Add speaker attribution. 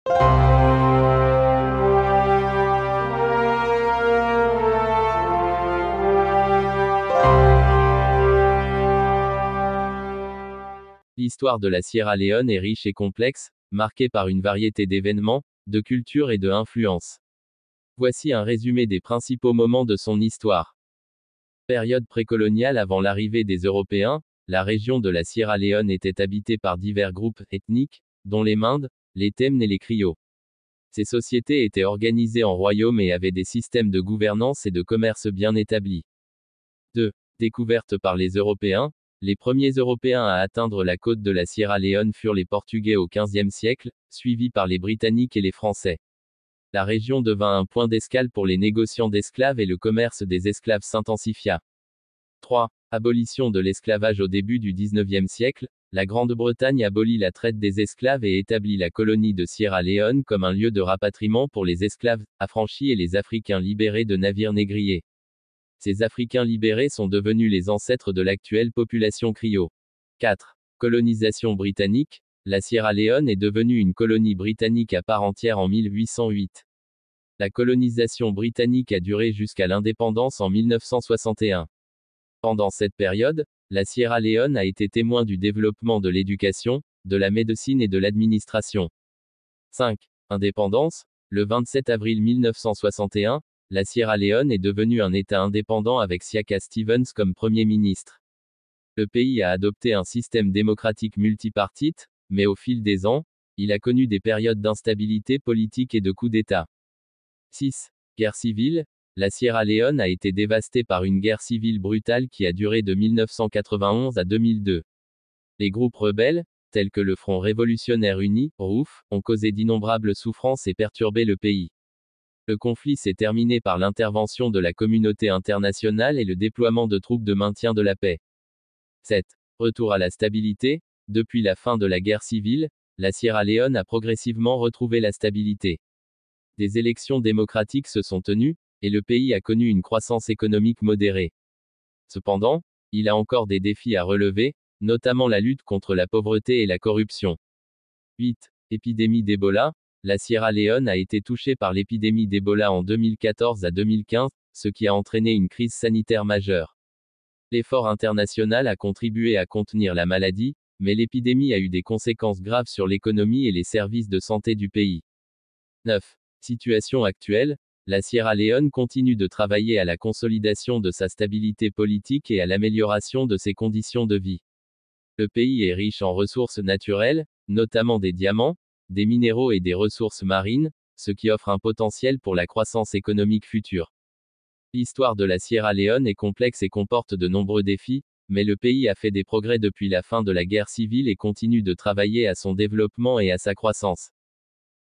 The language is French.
Speaker 1: L'histoire de la Sierra Leone est riche et complexe, marquée par une variété d'événements, de cultures et de influences. Voici un résumé des principaux moments de son histoire. Période précoloniale. Avant l'arrivée des Européens, la région de la Sierra Leone était habitée par divers groupes ethniques, dont les Mindes, les Temnes et les Criollos. Ces sociétés étaient organisées en royaumes et avaient des systèmes de gouvernance et de commerce bien établis. 2. Découverte par les Européens. Les premiers Européens à atteindre la côte de la Sierra Leone furent les Portugais au XVe siècle, suivis par les Britanniques et les Français. La région devint un point d'escale pour les négociants d'esclaves et le commerce des esclaves s'intensifia. 3. Abolition de l'esclavage. Au début du XIXe siècle, la Grande-Bretagne abolit la traite des esclaves et établit la colonie de Sierra Leone comme un lieu de rapatriement pour les esclaves affranchis et les Africains libérés de navires négriers. Ces Africains libérés sont devenus les ancêtres de l'actuelle population Criollo. 4. Colonisation britannique. La Sierra Leone est devenue une colonie britannique à part entière en 1808. La colonisation britannique a duré jusqu'à l'indépendance en 1961. Pendant cette période, la Sierra Leone a été témoin du développement de l'éducation, de la médecine et de l'administration. 5. Indépendance. Le 27 avril 1961, la Sierra Leone est devenue un État indépendant avec Siaka Stevens comme Premier ministre. Le pays a adopté un système démocratique multipartite, mais au fil des ans, il a connu des périodes d'instabilité politique et de coups d'État. 6. Guerre civile. La Sierra Leone a été dévastée par une guerre civile brutale qui a duré de 1991 à 2002. Les groupes rebelles, tels que le Front révolutionnaire uni, ROUF, ont causé d'innombrables souffrances et perturbé le pays. Le conflit s'est terminé par l'intervention de la communauté internationale et le déploiement de troupes de maintien de la paix. 7. Retour à la stabilité. Depuis la fin de la guerre civile, la Sierra Leone a progressivement retrouvé la stabilité. Des élections démocratiques se sont tenues, et le pays a connu une croissance économique modérée. Cependant, il a encore des défis à relever, notamment la lutte contre la pauvreté et la corruption. 8. Épidémie d'Ebola. La Sierra Leone a été touchée par l'épidémie d'Ebola en 2014 à 2015, ce qui a entraîné une crise sanitaire majeure. L'effort international a contribué à contenir la maladie, mais l'épidémie a eu des conséquences graves sur l'économie et les services de santé du pays. 9. Situation actuelle. La Sierra Leone continue de travailler à la consolidation de sa stabilité politique et à l'amélioration de ses conditions de vie. Le pays est riche en ressources naturelles, notamment des diamants, des minéraux et des ressources marines, ce qui offre un potentiel pour la croissance économique future. L'histoire de la Sierra Leone est complexe et comporte de nombreux défis, mais le pays a fait des progrès depuis la fin de la guerre civile et continue de travailler à son développement et à sa croissance.